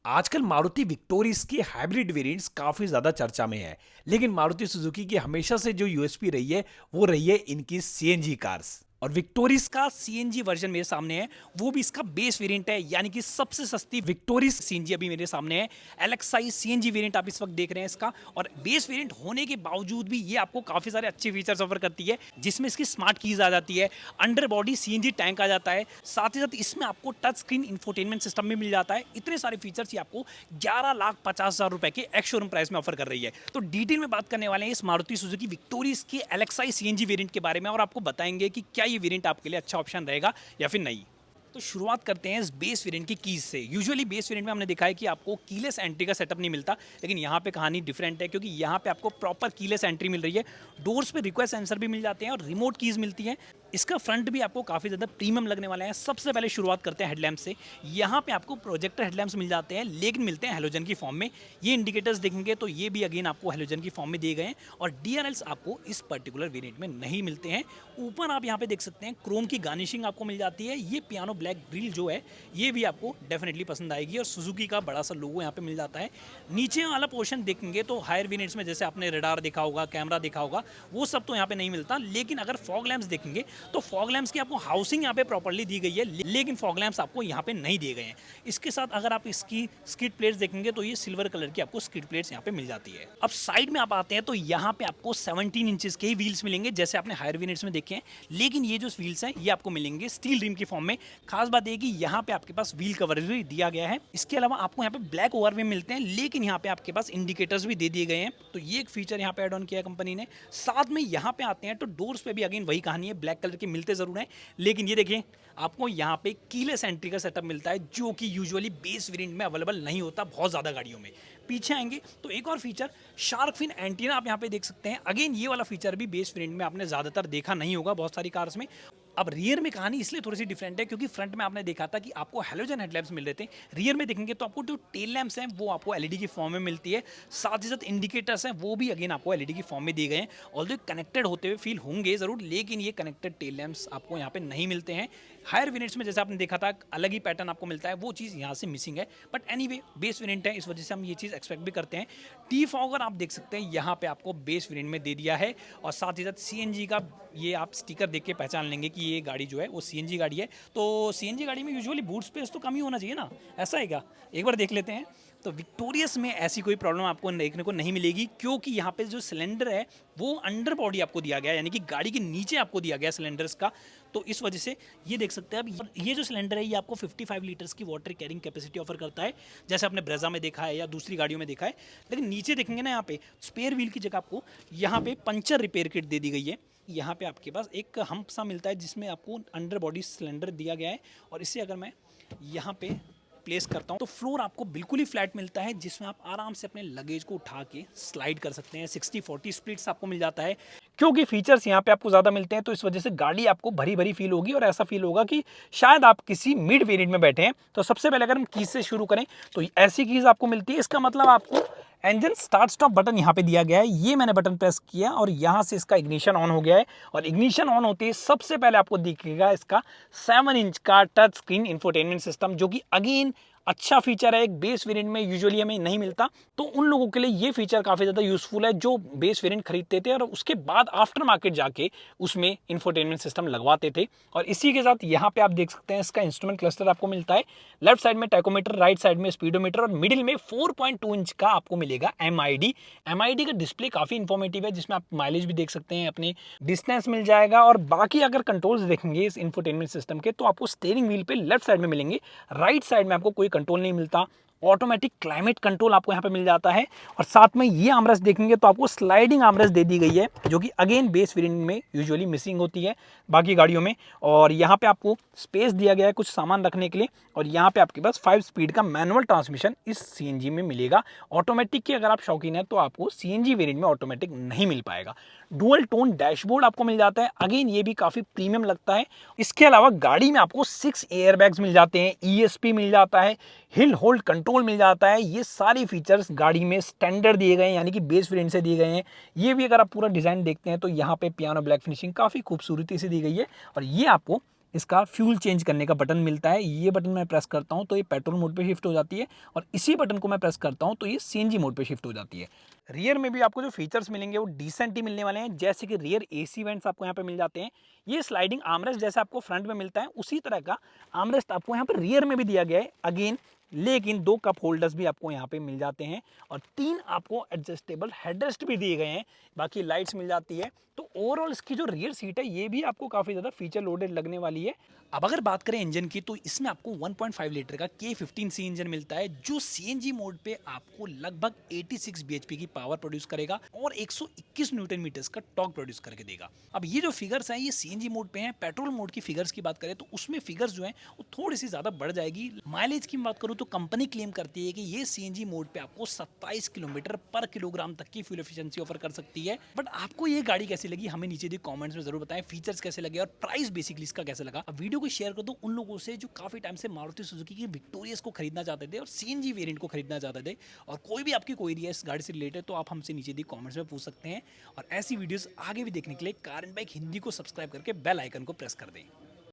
आजकल मारुति विक्टोरियस की hybrid variants काफ़ी ज़्यादा चर्चा में है। लेकिन मारुति सुजुकी की हमेशा से जो यूएसपी रही है वो रही है इनकी सीएनजी कार्स। और विक्टोरियस का सीएनजी वर्जन मेरे सामने है, वो भी इसका बेस वेरिएंट है, यानी कि सबसे सस्ती विक्टोरियस सीएनजी अभी मेरे सामने है। एलएक्सआई सीएनजी वेरिएंट आप इस वक्त देख रहे हैं इसका। और बेस वेरिएंट होने के बावजूद भी ये आपको काफ़ी सारे अच्छे फीचर्स ऑफर करती है, जिसमें इसकी स्मार्ट कीज आ जाती है, अंडर बॉडी सीएनजी टैंक आ जाता है, साथ ही साथ इसमें आपको टच स्क्रीन इंफोटेनमेंट सिस्टम भी मिल जाता है। इतने सारे फीचर्स ये आपको 11,50,000 रुपए के एक्स शोरूम प्राइस में ऑफर कर रही है। तो डिटेल में बात करने वाले हैं इस मारुति सुजुकी विक्टोरियस के एलएक्सआई सीएनजी वेरिएंट के बारे में, और आपको बताएंगे कि क्या ये वेरिएंट आपके लिए अच्छा ऑप्शन रहेगा या फिर नहीं। तो शुरुआत करते हैं इस बेस वेरिएंट की कीज से। यूजुअली बेस वेरिएंट में हमने देखा है कि आपको कीलेस एंट्री का सेटअप नहीं मिलता, लेकिन यहाँ पे कहानी डिफरेंट है, क्योंकि यहाँ पे आपको प्रॉपर कीलेस एंट्री मिल रही है। डोर्स पे रिक्वेस्ट सेंसर भी मिल जाते हैं और रिमोट कीज मिलती है। इसका फ्रंट भी आपको काफ़ी ज़्यादा प्रीमियम लगने वाला है। सबसे पहले शुरुआत करते हैं हेडलैम्प से। यहाँ पे आपको प्रोजेक्टर हेडलैम्प्स मिल जाते हैं, लेकिन मिलते हैं हेलोजन की फॉर्म में। ये इंडिकेटर्स देखेंगे तो ये भी अगेन आपको हेलोजन की फॉर्म में दिए गए हैं, और डीआरएल्स आपको इस पर्टिकुलर वेरिएंट में नहीं मिलते हैं। ऊपर आप यहाँ पे देख सकते हैं क्रोम की गार्निशिंग आपको मिल जाती है। ये पियानो ब्लैक ग्रिल जो है ये भी आपको डेफिनेटली पसंद आएगी, और सुजुकी का बड़ा सा लोगो यहाँ पे मिल जाता है। नीचे वाला पोर्शन देखेंगे तो हायर वेरिएंट्स में जैसे आपने रडार देखा होगा, कैमरा देखा होगा, वो सब तो यहाँ पे नहीं मिलता। लेकिन अगर फॉग लैंप्स देखेंगे तो फॉग लैंप्स की आपको हाउसिंग यहाँ पे प्रॉपर्ली दी गई है, लेकिन फॉग लैंप्स आपको यहाँ पे नहीं दिए गए हैं। इसके साथ अगर आप इसकी स्किड प्लेट्स देखेंगे तो ये सिल्वर कलर की आपको स्किड प्लेट्स यहाँ पे मिल जाती है। अब साइड में आप आते हैं तो यहाँ पे आपको 17 इंचेस के ही व्हील्स मिलेंगे, जैसे आपने हायर वेरिएंट्स में देखे हैं। लेकिन ये जो व्हील्स हैं ये आपको मिलेंगे स्टील रिम की फॉर्म में। खास बात है कि यहाँ पे आपके पास व्हील कवर भी दिया गया है। इसके अलावा आपको यहाँ पे ब्लैक ओवर भी मिलते हैं, लेकिन यहाँ पे आपके पास इंडिकेटर्स भी दे दिए गए हैं। तो ये एक फीचर यहाँ पे ऐड ऑन किया है कंपनी ने। साथ में यहाँ पे आते हैं तो डोर्स पे भी अगेन वही कहानी है, ब्लैक कलर के मिलते जरूर हैं, लेकिन ये देखिए आपको यहाँ पे कीलेस एंट्री का सेटअप मिलता है, जो कि यूजुअली बेस वेरिएंट में अवेलेबल नहीं होता बहुत ज़्यादा गाड़ियों में। पीछे आएंगे तो एक और फीचर शार्क फिन एंटीना आप यहाँ पे देख सकते हैं। अगेन ये वाला फीचर भी बेस वेरिएंट में आपने ज़्यादातर देखा नहीं होगा बहुत सारी कार्स में। अब रियर में कहानी इसलिए थोड़ी सी डिफरेंट है, क्योंकि फ्रंट में आपने देखा था कि आपको हेलोजन हेडलैम्प्स मिल रहे थे। रियर में देखेंगे तो आपको जो टेल लैंप्स हैं वो आपको एलईडी की फॉर्म में मिलती है। साथ ही साथ इंडिकेटर्स हैं वो भी अगेन आपको एलईडी की फॉर्म में दिए गए हैं। ऑल्दो कनेक्टेड होते हुए फील होंगे ज़रूर, लेकिन ये कनेक्टेड टेल लैंप्स आपको यहाँ पे नहीं मिलते हैं। हायर वेरिएंट्स में जैसे आपने देखा था अलग ही पैटर्न आपको मिलता है, वो चीज़ यहाँ से मिसिंग है। बट एनीवे बेस वेरिएंट है, इस वजह से हम ये चीज़ एक्सपेक्ट भी करते हैं। टी फॉगर आप देख सकते हैं यहाँ पे आपको बेस वेरिएंट में दे दिया है, और साथ ही साथ सीएनजी का ये आप स्टिकर देख के पहचान लेंगे कि ये गाड़ी जो है वो सीएनजी गाड़ी है। तो सीएनजी गाड़ी में यूजुअली बूट स्पेस तो कम ही होना चाहिए ना, ऐसा है क्या? एक बार देख लेते हैं। तो विक्टोरियस में ऐसी कोई प्रॉब्लम आपको देखने को नहीं मिलेगी, क्योंकि यहाँ पे जो सिलेंडर है वो अंडर बॉडी आपको दिया गया है, यानी कि गाड़ी के नीचे आपको दिया गया है सिलेंडर्स का। तो इस वजह से ये देख सकते हैं अब ये जो सिलेंडर है ये आपको 55 लीटर्स की वाटर कैरिंग कैपेसिटी ऑफर करता है, जैसे आपने ब्रेजा में देखा है या दूसरी गाड़ियों में देखा है। लेकिन नीचे देखेंगे ना, यहाँ पे स्पेयर व्हील की जगह आपको यहाँ पे पंचर रिपेयर किट दे दी गई है। यहाँ पे आपके पास एक हम्प सा मिलता है जिसमें आपको अंडर बॉडी सिलेंडर दिया गया है, और इसे अगर मैं यहाँ पे प्लेस करता हूँ तो फ्लोर आपको बिल्कुल ही फ्लैट मिलता है, जिसमें आप आराम से अपने लगेज को उठा के स्लाइड कर सकते हैं। 60-40 स्प्लिट्स आपको मिल जाता है। क्योंकि फीचर्स यहाँ पे आपको ज़्यादा मिलते हैं तो इस वजह से गाड़ी आपको भरी भरी फील होगी, और ऐसा फील होगा कि शायद आप किसी मिड वेरिएंट में बैठे हैं। तो सबसे पहले अगर हम कीज से शुरू करें तो ऐसी कीज आपको मिलती है। इसका मतलब आपको इंजन स्टार्ट स्टॉप बटन यहाँ पे दिया गया है, ये मैंने बटन प्रेस किया और यहाँ से इसका इग्निशन ऑन हो गया है। और इग्निशन ऑन होते ही सबसे पहले आपको दिखेगा इसका 7 इंच का टच स्क्रीन इंफोटेनमेंट सिस्टम, जो कि अगेन अच्छा फीचर है, एक बेस वेरिएंट में यूजुअली हमें नहीं मिलता। तो उन लोगों के लिए ये फीचर काफ़ी ज़्यादा यूजफुल है जो बेस वेरिएंट खरीदते थे और उसके बाद आफ्टर मार्केट जाके उसमें इंफोटेनमेंट सिस्टम लगवाते थे। और इसी के साथ यहाँ पे आप देख सकते हैं इसका इंस्ट्रूमेंट क्लस्टर आपको मिलता है। लेफ्ट साइड में टैकोमीटर, राइट साइड में स्पीडोमीटर, और मिडिल में 4.2 इंच का आपको मिलेगा एमआईडी। एमआईडी का डिस्प्ले काफ़ी इंफॉर्मेटिव है, जिसमें आप माइलेज भी देख सकते हैं, अपने डिस्टेंस मिल जाएगा। और बाकी अगर कंट्रोल्स देखेंगे इस इंफोटेनमेंट सिस्टम के तो आपको स्टीयरिंग व्हील पे लेफ्ट साइड में मिलेंगे, राइट साइड में आपको कोई कंट्रोल नहीं मिलता। ऑटोमेटिक क्लाइमेट कंट्रोल आपको यहाँ पे मिल जाता है, और साथ में ये आर्मरेस्ट देखेंगे तो आपको स्लाइडिंग आर्मरेस्ट दे दी गई है, जो कि अगेन बेस वेरिएंट में यूजुअली मिसिंग होती है बाकी गाड़ियों में। और यहाँ पे आपको स्पेस दिया गया है कुछ सामान रखने के लिए, और यहाँ पे आपके पास 5 स्पीड का मैनुअल ट्रांसमिशन इस सीएनजी में मिलेगा। ऑटोमेटिक के अगर आप शौकीन है तो आपको सीएनजी वेरिएंट में ऑटोमेटिक नहीं मिल पाएगा। डुअल टोन डैशबोर्ड आपको मिल जाता है, अगेन ये भी काफ़ी प्रीमियम लगता है। इसके अलावा गाड़ी में आपको 6 एयर बैग्स मिल जाते हैं, ईएसपी मिल जाता है, हिल होल्ड कंट्रोल मिल जाता है। ये सारी फीचर्स गाड़ी में स्टैंडर्ड दिए गए हैं, यानी कि बेस वेरिएंट से दिए गए हैं। ये भी अगर आप पूरा डिज़ाइन देखते हैं तो यहाँ पे पियानो ब्लैक फिनिशिंग काफ़ी खूबसूरती से दी गई है, और ये आपको इसका फ्यूल चेंज करने का बटन मिलता है। ये बटन मैं प्रेस करता हूँ तो ये पेट्रोल मोड पे शिफ्ट हो जाती है और इसी बटन को मैं प्रेस करता हूँ तो ये सीएनजी मोड पे शिफ्ट हो जाती है। रियर में भी आपको जो फीचर्स मिलेंगे वो डिसेंट ही मिलने वाले हैं, जैसे कि रियर एसी वेंट्स आपको यहाँ पे मिल जाते हैं। ये स्लाइडिंग आर्मरेस्ट जैसे आपको फ्रंट में मिलता है उसी तरह का आर्मरेस्ट आपको यहाँ पे रियर में भी दिया गया है अगेन, लेकिन 2 कप होल्डर्स भी आपको यहाँ पे मिल जाते हैं और 3 आपको एडजस्टेबल हेडरेस्ट भी दिए गए हैं। बाकी लाइट्स मिल जाती है। तो ओवरऑल इसकी जो रियर सीट है ये भी आपको काफ़ी ज़्यादा फीचर लोडेड लगने वाली है। अब अगर बात करें इंजन की तो इसमें आपको 1.5 लीटर का K15C इंजन मिलता है जो सीएनजी मोड पे आपको लगभग 86 bhp की पावर प्रोड्यूस करेगा और 121 न्यूटन मीटर्स का टॉर्क प्रोड्यूस करके देगा। अब ये जो फिगर्स हैं ये सीएनजी मोड पे हैं। पेट्रोल मोड की फिगर्स की बात करें तो उसमें फिगर्स जो हैं वो थोड़ी सी ज़्यादा बढ़ जाएगी। माइलेज की बात करूँ तो कंपनी क्लेम करती है कि ये सीएनजी मोड पे आपको 27 किलोमीटर पर किलोग्राम तक की फ्यूल एफिशिएंसी ऑफर कर सकती है। बट आपको ये गाड़ी कैसी लगी हमें नीचे दी कमेंट्स में जरूर बताएं, फीचर्स कैसे लगे और प्राइस बेसिकली इसका कैसे लगा। अब वीडियो को शेयर कर दो उन लोगों से जो काफी टाइम से मारुति सुजुकी की विक्टोरियस को खरीदना चाहते थे और सीएनजी वेरिएंट को खरीदना चाहते थे, और कोई भी आपकी कोई है इस गाड़ी से रिलेटेड तो आप हमसे नीचे दी कमेंट्स में पूछ सकते हैं। और ऐसी वीडियोस आगे भी देखने के लिए कार एंड बाइक हिंदी को सब्सक्राइब करके बेल आइकन को प्रेस कर दें।